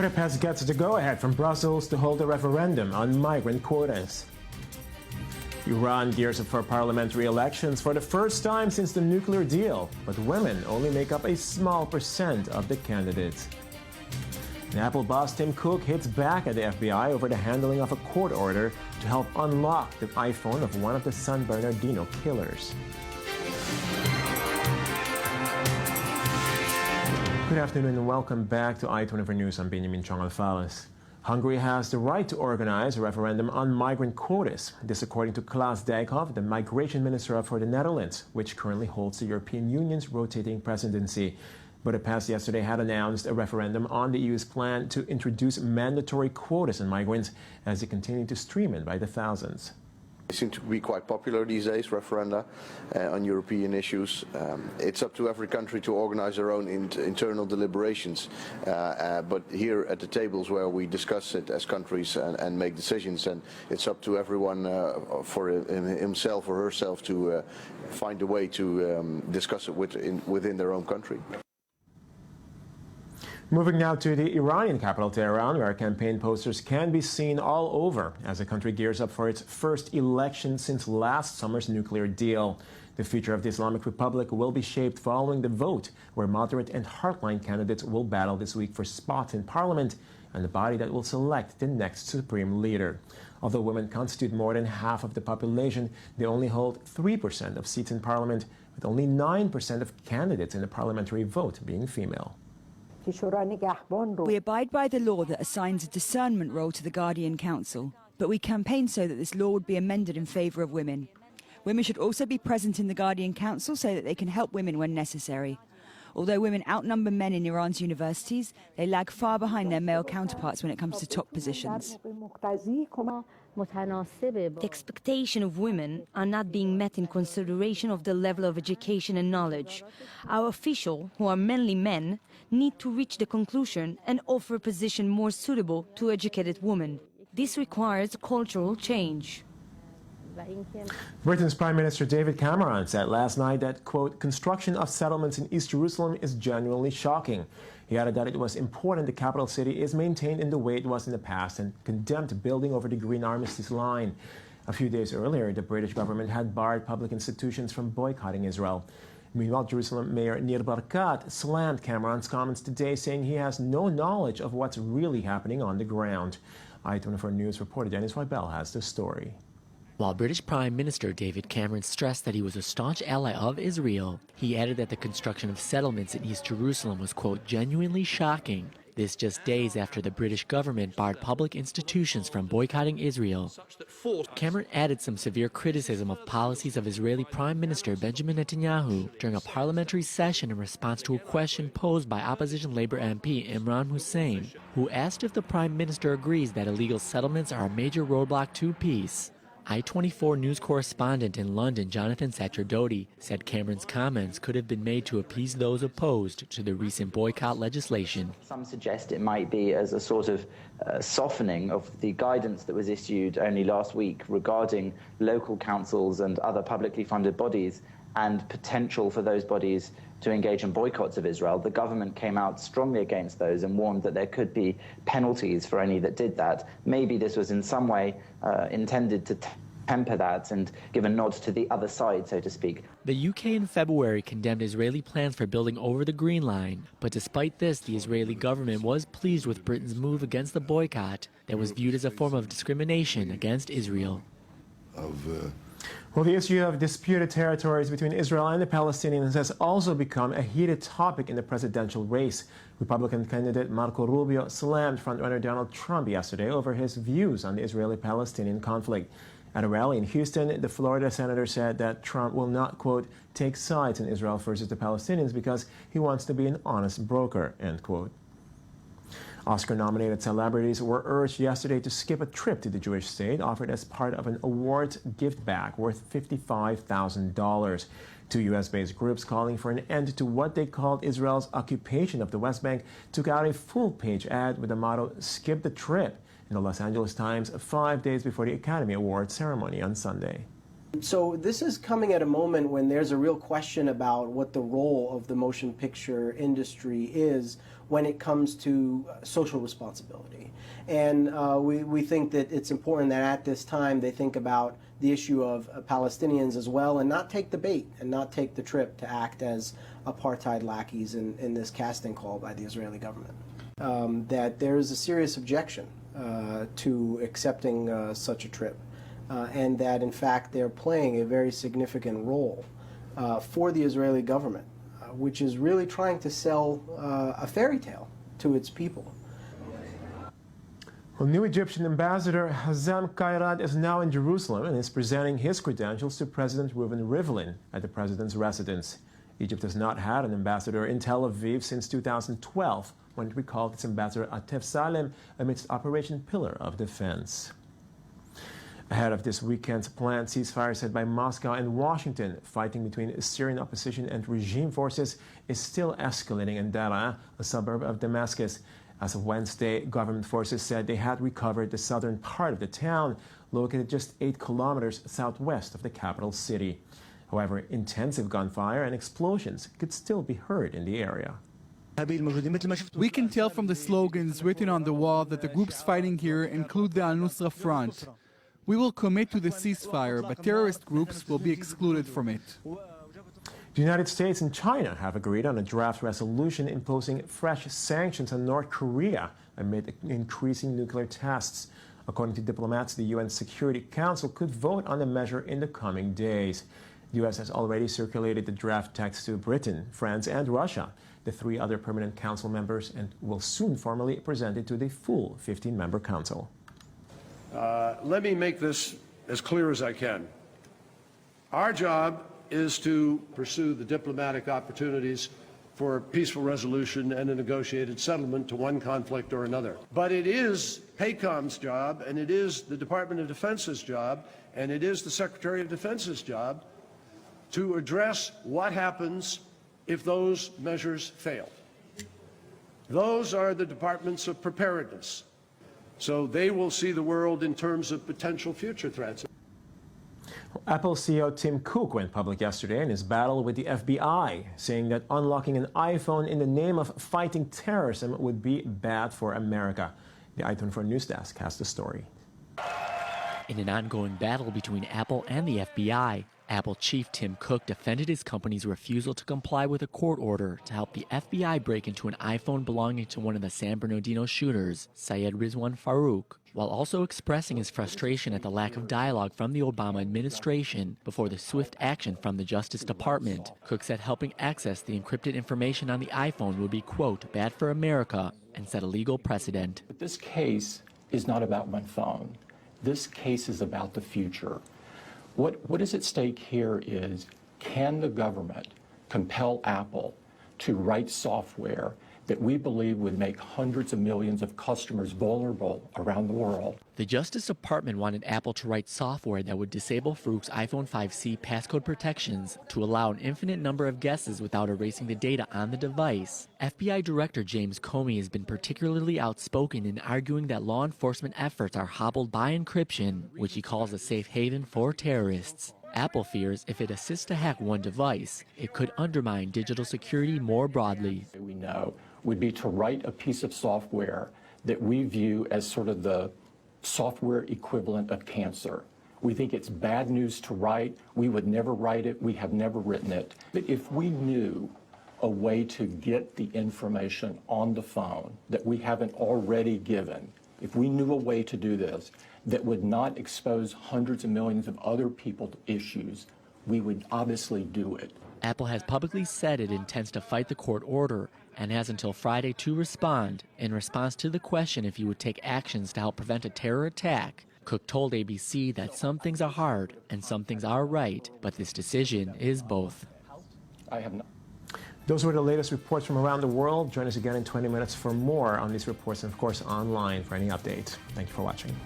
Budapest gets the go-ahead from Brussels to hold a referendum on migrant quotas. Iran gears up for parliamentary elections for the first time since the nuclear deal, but women only make up a small percent of the candidates. And Apple boss Tim Cook hits back at the FBI over the handling of a court order to help unlock the iPhone of one of the San Bernardino killers. Good afternoon and welcome back to i24 News. I'm Benjamin Tjong. Hungary has the right to organize a referendum on migrant quotas. This according to Klaas Dijkhoff, the migration minister for the Netherlands, which currently holds the European Union's rotating presidency. Budapest yesterday had announced a referendum on the EU's plan to introduce mandatory quotas on migrants as they continue to stream in by the thousands. They seem to be quite popular these days, referenda on European issues. It's up to every country to organize their own internal deliberations. But here at the tables where we discuss it as countries and make decisions, and it's up to everyone for himself or herself to find a way to discuss it within their own country. Moving now to the Iranian capital, Tehran, where campaign posters can be seen all over as the country gears up for its first election since last summer's nuclear deal. The future of the Islamic Republic will be shaped following the vote, where moderate and hardline candidates will battle this week for spots in parliament and the body that will select the next supreme leader. Although women constitute more than half of the population, they only hold 3% of seats in parliament, with only 9% of candidates in the parliamentary vote being female. We abide by the law that assigns a discernment role to the Guardian Council, but we campaign so that this law would be amended in favour of women. Women should also be present in the Guardian Council so that they can help women when necessary. Although women outnumber men in Iran's universities, they lag far behind their male counterparts when it comes to top positions. The expectations of women are not being met in consideration of the level of education and knowledge. Our officials, who are mainly men, need to reach the conclusion and offer a position more suitable to educated women. This requires cultural change. Britain's Prime Minister David Cameron said last night that, quote, construction of settlements in East Jerusalem is genuinely shocking. He added that it was important the capital city is maintained in the way it was in the past and condemned building over the Green Armistice line. A few days earlier, the British government had barred public institutions from boycotting Israel. Meanwhile, Jerusalem Mayor Nir Barkat slammed Cameron's comments today, saying he has no knowledge of what's really happening on the ground. i24 News reporter Dennis Weibel has the story. While British Prime Minister David Cameron stressed that he was a staunch ally of Israel, he added that the construction of settlements in East Jerusalem was, quote, genuinely shocking. This just days after the British government barred public institutions from boycotting Israel. Cameron added some severe criticism of policies of Israeli Prime Minister Benjamin Netanyahu during a parliamentary session in response to a question posed by opposition Labour MP Imran Hussein, who asked if the Prime Minister agrees that illegal settlements are a major roadblock to peace. i24 News correspondent in London, Jonathan Sacerdoti, said Cameron's comments could have been made to appease those opposed to the recent boycott legislation. Some suggest it might be as a sort of softening of the guidance that was issued only last week regarding local councils and other publicly funded bodies and potential for those bodies to engage in boycotts of Israel. The government came out strongly against those and warned that there could be penalties for any that did that. Maybe this was in some way intended to temper that and give a nod to the other side, so to speak. The UK in February condemned Israeli plans for building over the Green Line. But despite this, the Israeli government was pleased with Britain's move against the boycott that was viewed as a form of discrimination against Israel. Well, the issue of disputed territories between Israel and the Palestinians has also become a heated topic in the presidential race. Republican candidate Marco Rubio slammed frontrunner Donald Trump yesterday over his views on the Israeli-Palestinian conflict. At a rally in Houston, the Florida senator said that Trump will not, quote, take sides in Israel versus the Palestinians because he wants to be an honest broker, end quote. Oscar-nominated celebrities were urged yesterday to skip a trip to the Jewish state offered as part of an awards gift bag worth $55,000. Two U.S.-based groups calling for an end to what they called Israel's occupation of the West Bank took out a full-page ad with the motto, "Skip the trip," in the Los Angeles Times 5 days before the Academy Awards ceremony on Sunday. So this is coming at a moment when there's a real question about what the role of the motion picture industry is when it comes to social responsibility. And we think that it's important that at this time they think about the issue of Palestinians as well, and not take the bait and not take the trip to act as apartheid lackeys in this casting call by the Israeli government. That there is a serious objection to accepting such a trip, and that in fact they're playing a very significant role for the Israeli government, which is really trying to sell a fairy tale to its people. Well, new Egyptian ambassador Hazem Kairat is now in Jerusalem and is presenting his credentials to President Reuven Rivlin at the president's residence. Egypt has not had an ambassador in Tel Aviv since 2012, when it recalled its ambassador Atef Salem amidst Operation Pillar of Defense. Ahead of this weekend's planned ceasefire set by Moscow and Washington, fighting between Syrian opposition and regime forces is still escalating in Daraa, a suburb of Damascus. As of Wednesday, government forces said they had recovered the southern part of the town, located just 8 kilometers southwest of the capital city. However, intensive gunfire and explosions could still be heard in the area. We can tell from the slogans written on the wall that the groups fighting here include the Al-Nusra Front. We will commit to the ceasefire, but terrorist groups will be excluded from it. The United States and China have agreed on a draft resolution imposing fresh sanctions on North Korea amid increasing nuclear tests. According to diplomats, the UN Security Council could vote on the measure in the coming days. The U.S. has already circulated the draft text to Britain, France, and Russia, the 3 other permanent council members, and will soon formally present it to the full 15-member council. Let me make this as clear as I can. Our job is to pursue the diplomatic opportunities for peaceful resolution and a negotiated settlement to one conflict or another. But it is PACOM's job, and it is the Department of Defense's job, and it is the Secretary of Defense's job to address what happens if those measures fail. Those are the departments of preparedness. So they will see the world in terms of potential future threats. Apple CEO Tim Cook went public yesterday in his battle with the FBI, saying that unlocking an iPhone in the name of fighting terrorism would be bad for America. The i24news desk has the story. In an ongoing battle between Apple and the FBI, Apple chief Tim Cook defended his company's refusal to comply with a court order to help the FBI break into an iPhone belonging to one of the San Bernardino shooters, Syed Rizwan Farouk, while also expressing his frustration at the lack of dialogue from the Obama administration before the swift action from the Justice Department. Cook said helping access the encrypted information on the iPhone would be, quote, bad for America, and set a legal precedent. But this case is not about one phone. This case is about the future. What is at stake here is, can the government compel Apple to write software that we believe would make hundreds of millions of customers vulnerable around the world? The Justice Department wanted Apple to write software that would disable Farouk's iPhone 5C passcode protections to allow an infinite number of guesses without erasing the data on the device. FBI Director James Comey has been particularly outspoken in arguing that law enforcement efforts are hobbled by encryption, which he calls a safe haven for terrorists. Apple fears if it assists to hack one device, it could undermine digital security more broadly. We know would be to write a piece of software that we view as sort of the software equivalent of cancer. We think it's bad news to write. We would never write it. We have never written it. But if we knew a way to get the information on the phone that we haven't already given, if we knew a way to do this that would not expose hundreds of millions of other people to issues, we would obviously do it. Apple has publicly said it intends to fight the court order and has until Friday to respond. In response to the question if he would take actions to help prevent a terror attack, Cook told ABC that some things are hard and some things are right, but this decision is both. I have not. Those were the latest reports from around the world. Join us again in 20 minutes for more on these reports and, of course, online for any update. Thank you for watching.